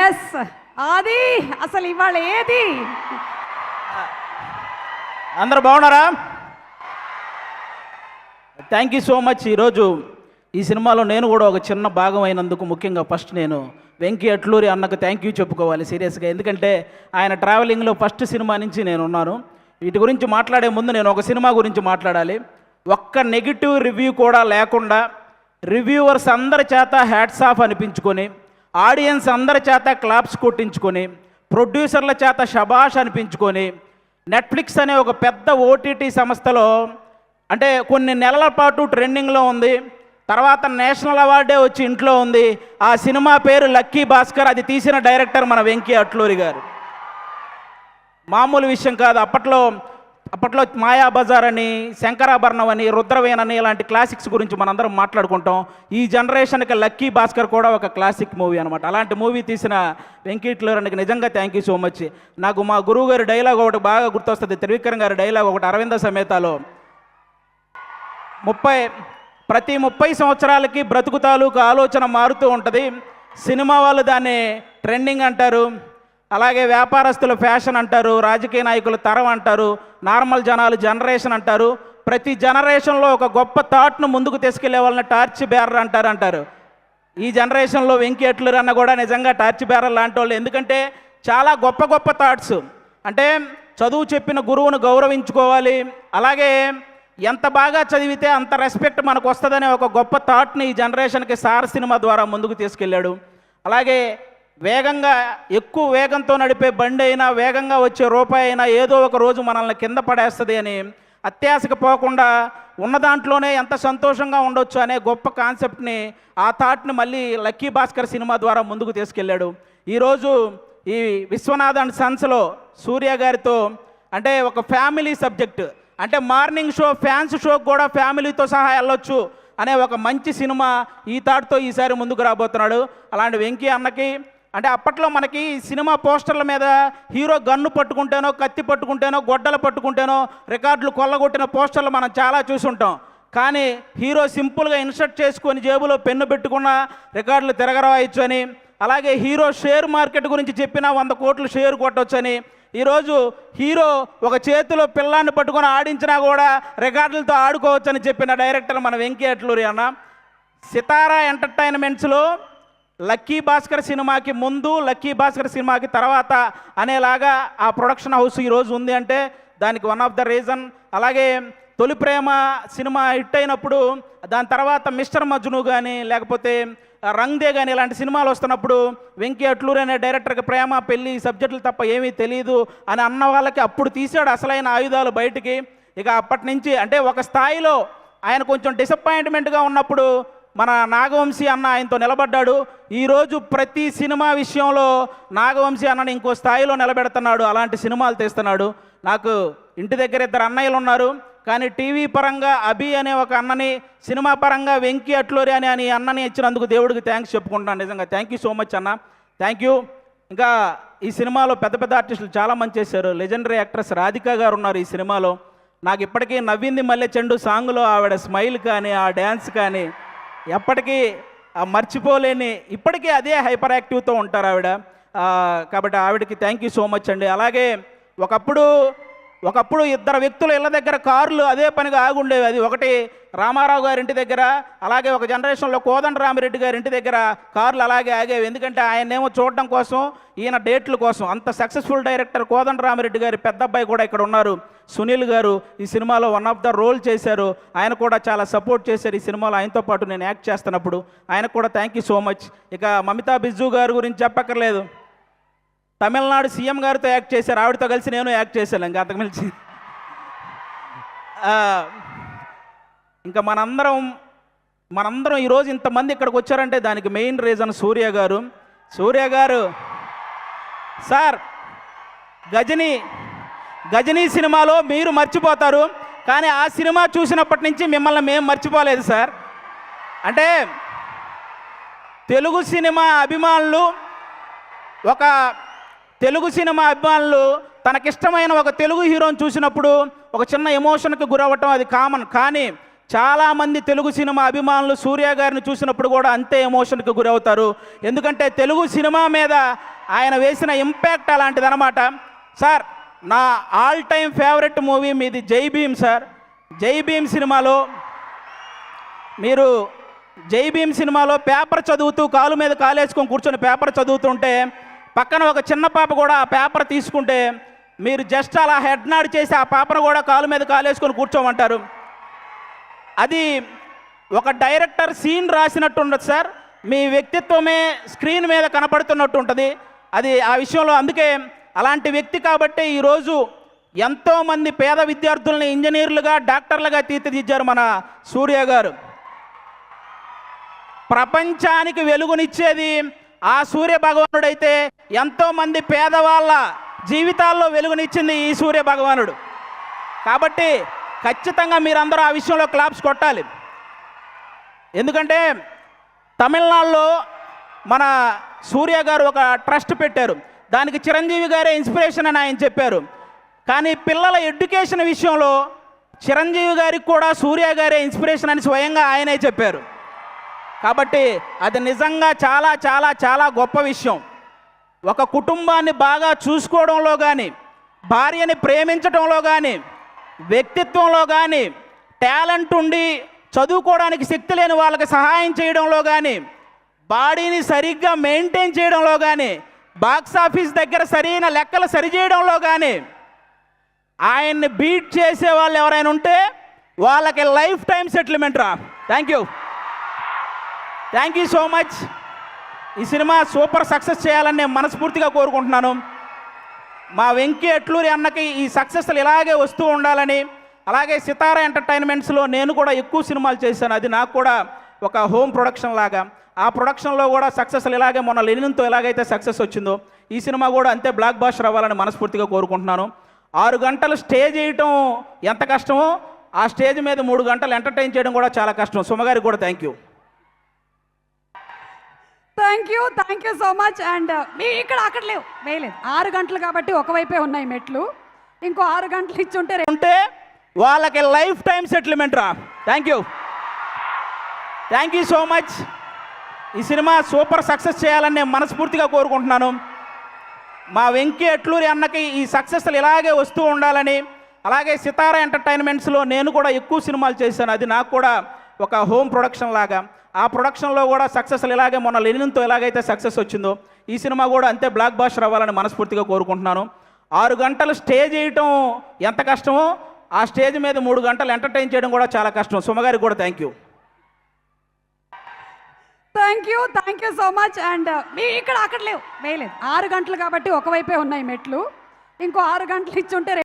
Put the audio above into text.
Yes అది అసలు ఇవాళ ఏది అందరు బాగున్నారా? Thank you so much. ఈరోజు ఈ సినిమాలో నేను కూడా ఒక చిన్న భాగం అయినందుకు ముఖ్యంగా ఫస్ట్ నేను వెంకీ అట్లూరి అన్నకు థ్యాంక్ యూ చెప్పుకోవాలి సీరియస్గా. ఎందుకంటే ఆయన ట్రావెలింగ్లో ఫస్ట్ సినిమా నుంచి నేను ఉన్నాను. వీటి గురించి మాట్లాడే ముందు నేను ఒక సినిమా గురించి మాట్లాడాలి. ఒక్క నెగిటివ్ రివ్యూ కూడా లేకుండా రివ్యూవర్స్ అందరి చేత హ్యాట్స్ ఆఫ్ అనిపించుకొని, ఆడియన్స్ అందరి చేత క్లాప్స్ కొట్టించుకొని, ప్రొడ్యూసర్ల చేత షబాష్ అనిపించుకొని, నెట్ఫ్లిక్స్ అనే ఒక పెద్ద ఓటీటీ సంస్థలో అంటే కొన్ని నెలల పాటు ట్రెండింగ్లో ఉంది. తర్వాత నేషనల్ అవార్డే వచ్చి ఇంట్లో ఉంది. ఆ సినిమా పేరు లక్కీ భాస్కర్. అది తీసిన డైరెక్టర్ మన వెంకీ అట్లూరి గారు. మామూలు విషయం కాదు. అప్పట్లో మాయాబజార్ అని, శంకరాభరణం అని, రుద్రవేణ్ అని ఇలాంటి క్లాసిక్స్ గురించి మనందరం మాట్లాడుకుంటాం. ఈ జనరేషన్కి లక్కీ భాస్కర్ కూడా ఒక క్లాసిక్ మూవీ అనమాట. అలాంటి మూవీ తీసిన వెంకీ అట్లూరికి నిజంగా థ్యాంక్ యూ సో మచ్. నాకు మా గురువు గారి డైలాగ్ ఒకటి బాగా గుర్తొస్తుంది. త్రివిక్రమ్ గారి డైలాగ్ ఒకటి అరవింద సమేతలో, ప్రతి 30 సంవత్సరాలకి బ్రతుకు తాలూకు ఆలోచన మారుతూ ఉంటుంది. సినిమా వాళ్ళు దాన్ని ట్రెండింగ్ అంటారు, అలాగే వ్యాపారస్తులు ఫ్యాషన్ అంటారు, రాజకీయ నాయకులు తరం అంటారు, నార్మల్ జనాలు జనరేషన్ అంటారు. ప్రతి జనరేషన్లో ఒక గొప్ప థాట్ను ముందుకు తీసుకెళ్లే వాళ్ళని టార్చ్ బేరర్ అంటారు. ఈ జనరేషన్లో వెంకీ అట్లూరి అన్న కూడా నిజంగా టార్చ్ బేరర్ లాంటి వాళ్ళు. ఎందుకంటే చాలా గొప్ప గొప్ప థాట్స్. అంటే చదువు చెప్పిన గురువును గౌరవించుకోవాలి, అలాగే ఎంత బాగా చదివితే అంత రెస్పెక్ట్ మనకు వస్తుందనే ఒక గొప్ప థాట్ని ఈ జనరేషన్కి సార్ సినిమా ద్వారా ముందుకు తీసుకెళ్ళాడు. అలాగే వేగంగా ఎక్కువ వేగంతో నడిపే బండి అయినా, వేగంగా వచ్చే రూపాయి అయినా ఏదో ఒక రోజు మనల్ని కింద పడేస్తుంది అని అత్యాశకు పోకుండా ఉన్న దాంట్లోనే ఎంత సంతోషంగా ఉండొచ్చు అనే గొప్ప కాన్సెప్ట్ని, ఆ థాట్ని మళ్ళీ లక్కీ భాస్కర్ సినిమా ద్వారా ముందుకు తీసుకెళ్ళాడు. ఈరోజు ఈ విశ్వనాథ్ అండ్ సన్స్లో సూర్య గారితో అంటే ఒక ఫ్యామిలీ సబ్జెక్ట్, అంటే మార్నింగ్ షో ఫ్యాన్స్ షోకి కూడా ఫ్యామిలీతో సహా వెళ్ళొచ్చు అనే ఒక మంచి సినిమా ఈ థాట్తో ఈసారి ముందుకు రాబోతున్నాడు. అలాంటి వెంకీ అన్నకి అంటే అప్పట్లో మనకి సినిమా పోస్టర్ల మీద హీరో గన్ను పట్టుకుంటేనో, కత్తి పట్టుకుంటేనో, గొడ్డలు పట్టుకుంటేనో రికార్డులు కొల్లగొట్టిన పోస్టర్లు మనం చాలా చూసుంటాం. కానీ హీరో సింపుల్గా ఇన్సర్ట్ చేసుకొని జేబులో పెన్ను పెట్టుకున్న రికార్డులు తిరగరాయొచ్చు అని, అలాగే హీరో షేర్ మార్కెట్ గురించి చెప్పినా 100 కోట్లు షేర్ కొట్టొచ్చని, ఈరోజు హీరో ఒక చేతిలో పిల్లాన్ని పట్టుకొని ఆడించినా కూడా రికార్డులతో ఆడుకోవచ్చని చెప్పిన డైరెక్టర్ మన వెంకీ అట్లూరి అన్న. సితారా ఎంటర్టైన్మెంట్స్లో లక్కీ భాస్కర్ సినిమాకి ముందు, లక్కీ భాస్కర్ సినిమాకి తర్వాత అనేలాగా ఆ ప్రొడక్షన్ హౌస్ ఈరోజు ఉంది అంటే దానికి వన్ ఆఫ్ ద రీజన్. అలాగే తొలి ప్రేమ సినిమా హిట్ అయినప్పుడు దాని తర్వాత మిస్టర్ మజ్ను కానీ, లేకపోతే రంగ్ దే కానీ ఇలాంటి సినిమాలు వస్తున్నప్పుడు వెంకీ అట్లూరి అనే డైరెక్టర్కి ప్రేమ, పెళ్ళి సబ్జెక్టులు తప్ప ఏమీ తెలియదు అని అన్న వాళ్ళకి అప్పుడు తీసాడు అసలైన ఆయుధాలు బయటికి. ఇక అప్పటి నుంచి అంటే ఒక స్థాయిలో ఆయన కొంచెం డిసప్పాయింట్మెంట్గా ఉన్నప్పుడు మన నాగవంశీ అన్న ఆయనతో నిలబడ్డాడు. ఈరోజు ప్రతి సినిమా విషయంలో నాగవంశీ అన్నని ఇంకో స్థాయిలో నిలబెడుతున్నాడు. అలాంటి సినిమాలు తీస్తున్నాడు. నాకు ఇంటి దగ్గర 2 అన్నయ్యలు ఉన్నారు, కానీ టీవీ పరంగా అభి అనే ఒక అన్నని, సినిమా పరంగా వెంకీ అట్లూరి అని అన్నని ఇచ్చినందుకు దేవుడికి థ్యాంక్స్ చెప్పుకుంటాను. నిజంగా థ్యాంక్ యూ సో మచ్ అన్న, థ్యాంక్ యూ. ఇంకా ఈ సినిమాలో పెద్ద పెద్ద ఆర్టిస్టులు చాలామంది చేశారు. లెజెండరీ యాక్ట్రెస్ రాధికా గారు ఉన్నారు ఈ సినిమాలో. నాకు ఇప్పటికీ నవ్వింది మల్లె చెండు సాంగ్లో ఆవిడ స్మైల్ కానీ, ఆ డ్యాన్స్ కానీ ఎప్పటికీ మర్చిపోలేని, ఇప్పటికీ అదే హైపర్ యాక్టివ్తో ఉంటారు ఆవిడ. కాబట్టి ఆవిడకి థ్యాంక్ యూ సో మచ్ అండి. అలాగే ఒకప్పుడు 2 వ్యక్తులు ఇళ్ళ దగ్గర కార్లు అదే పనిగా ఆగుండేవి. అది ఒకటి రామారావు గారి ఇంటి దగ్గర, అలాగే ఒక జనరేషన్లో కోదండరామిరెడ్డి గారి ఇంటి దగ్గర కార్లు అలాగే ఆగేవి. ఎందుకంటే ఆయనేమో చూడడం కోసం, ఈయన డేట్ల కోసం. అంత సక్సెస్ఫుల్ డైరెక్టర్ కోదండరామిరెడ్డి గారి పెద్ద అబ్బాయి కూడా ఇక్కడ ఉన్నారు, సునీల్ గారు. ఈ సినిమాలో వన్ ఆఫ్ ద రోల్ చేశారు. ఆయన కూడా చాలా సపోర్ట్ చేశారు ఈ సినిమాలో. ఆయనతో పాటు నేను యాక్ట్ చేస్తున్నప్పుడు ఆయనకు కూడా థ్యాంక్ యూ సో మచ్. ఇక మమితా బిజ్జు గారి గురించి చెప్పక్కర్లేదు. తమిళనాడు సీఎం గారితో యాక్ట్ చేశారు, ఆవిడతో కలిసి నేను యాక్ట్ చేశాను. ఇంకా అంతకుమించి ఇంకా మనందరం ఈరోజు ఇంతమంది ఇక్కడికి వచ్చారంటే దానికి మెయిన్ రీజన్ సూర్య గారు. సార్ గజనీ సినిమాలో మీరు మర్చిపోతారు, కానీ ఆ సినిమా చూసినప్పటి నుంచి మిమ్మల్ని మేము మర్చిపోలేదు సార్. అంటే తెలుగు సినిమా అభిమానులు తనకిష్టమైన ఒక తెలుగు హీరోని చూసినప్పుడు ఒక చిన్న ఎమోషన్కి గురవ్వటం అది కామన్. కానీ చాలామంది తెలుగు సినిమా అభిమానులు సూర్య గారిని చూసినప్పుడు కూడా అంతే ఎమోషన్కి గురవుతారు. ఎందుకంటే తెలుగు సినిమా మీద ఆయన వేసిన ఇంపాక్ట్ అలాంటిదన్నమాట. సార్, నా ఆల్ టైమ్ ఫేవరెట్ మూవీ మీది జై భీమ్ సార్. జై భీమ్ సినిమాలో మీరు పేపర్ చదువుతూ కాలు మీద కాలేసుకొని కూర్చొని పేపర్ చదువుతుంటే పక్కన ఒక చిన్న పాప కూడా ఆ పేపర్ తీసుకుంటే మీరు జస్ట్ అలా హెడ్ నాడ్ చేసి ఆ పేపర్ కూడా కాలు మీద కాలేసుకొని కూర్చోమంటారు. అది ఒక డైరెక్టర్ సీన్ రాసినట్టు ఉండదు సార్. మీ వ్యక్తిత్వమే స్క్రీన్ మీద కనపడుతున్నట్టు ఉంటుంది. అది ఆ విషయంలో అందుకే అలాంటి వ్యక్తి కాబట్టి ఈరోజు ఎంతోమంది పేద విద్యార్థుల్ని ఇంజనీర్లుగా డాక్టర్లుగా తీర్చిదిద్దారు మన సూర్య గారు. ప్రపంచానికి వెలుగునిచ్చేది ఆ సూర్య భగవానుడైతే ఎంతోమంది పేదవాళ్ళ జీవితాల్లో వెలుగునిచ్చింది ఈ సూర్య భగవానుడు. కాబట్టి ఖచ్చితంగా మీరందరూ ఆ విషయంలో క్లాప్స్ కొట్టాలి. ఎందుకంటే తమిళనాడులో మన సూర్య గారు ఒక ట్రస్ట్ పెట్టారు. దానికి చిరంజీవి గారే ఇన్స్పిరేషన్ అని ఆయన చెప్పారు. కానీ పిల్లల ఎడ్యుకేషన్ విషయంలో చిరంజీవి గారికి కూడా సూర్య గారే ఇన్స్పిరేషన్ అని స్వయంగా ఆయనే చెప్పారు. కాబట్టి అది నిజంగా చాలా చాలా చాలా గొప్ప విషయం. ఒక కుటుంబాన్ని బాగా చూసుకోవడంలో కానీ, భార్యని ప్రేమించడంలో కానీ, వ్యక్తిత్వంలో కానీ, టాలెంట్ ఉండి చదువుకోవడానికి శక్తి లేని వాళ్ళకి సహాయం చేయడంలో కానీ, బాడీని సరిగ్గా మెయింటైన్ చేయడంలో కానీ, బాక్స్ ఆఫీస్ దగ్గర సరైన లెక్కలు సరిచేయడంలో కానీ ఆయన్ని బీట్ చేసే వాళ్ళు ఎవరైనా ఉంటే వాళ్ళకి లైఫ్ టైం సెటిల్మెంట్ రా. Thank you so much. ఈ సినిమా సూపర్ సక్సెస్ చేయాలని నేను మనస్ఫూర్తిగా కోరుకుంటున్నాను. మా వెంకీ అట్లూరి అన్నకి ఈ సక్సెస్లు ఇలాగే వస్తూ ఉండాలని, అలాగే సితారా ఎంటర్టైన్మెంట్స్లో నేను కూడా ఎక్కువ సినిమాలు చేశాను. అది నాకు కూడా ఒక హోమ్ ప్రొడక్షన్ లాగా. ఆ ప్రొడక్షన్లో కూడా సక్సెస్లు ఇలాగే మొన్న లెనిన్తో ఎలాగైతే సక్సెస్ వచ్చిందో ఈ సినిమా కూడా అంతే బ్లాక్ బాస్టర్ అవ్వాలని మనస్ఫూర్తిగా కోరుకుంటున్నాను. 6 గంటలు స్టే చేయటం ఎంత కష్టమో ఆ స్టేజ్ మీద 3 గంటలు ఎంటర్టైన్ చేయడం కూడా చాలా కష్టం. సుమగారికి కూడా thank you so much. And మీ ఇక్కడ అక్కడ లేవు వేయలేదు. 6 గంటలు కాబట్టి ఒకవైపే ఉన్నాయి మెట్లు. ఇంకో 6 గంటలు ఇచ్చుంటే వాళ్ళకి లైఫ్ టైం సెటిల్మెంట్ రా. Thank you so much. ఈ సినిమా సూపర్ సక్సెస్ చేయాలని నేను మనస్ఫూర్తిగా కోరుకుంటున్నాను. మా వెంకీ అట్లూరి అన్నకి ఈ సక్సెస్లు ఇలాగే వస్తూ ఉండాలని, అలాగే సితారా ఎంటర్టైన్మెంట్స్లో నేను కూడా ఎక్కువ సినిమాలు చేశాను. అది నాకు కూడా ఒక హోమ్ ప్రొడక్షన్ లాగా. ఆ ప్రొడక్షన్లో కూడా సక్సెస్లు ఇలాగే మొన్న లెనిన్తో ఎలాగైతే సక్సెస్ వచ్చిందో ఈ సినిమా కూడా అంతే బ్లాక్ బాస్టర్ అవ్వాలని మనస్ఫూర్తిగా కోరుకుంటున్నాను. 6 గంటలు స్టే చేయటం ఎంత కష్టమో ఆ స్టేజ్ మీద 3 గంటలు ఎంటర్టైన్ చేయడం కూడా చాలా కష్టం. సుమగారికి కూడా thank you so much. And మీ ఇక్కడ అక్కడ లేవు వేయలేదు. 6 గంటలు కాబట్టి ఒకవైపే ఉన్నాయి మెట్లు. ఇంకో 6 గంటలు ఇచ్చుంటే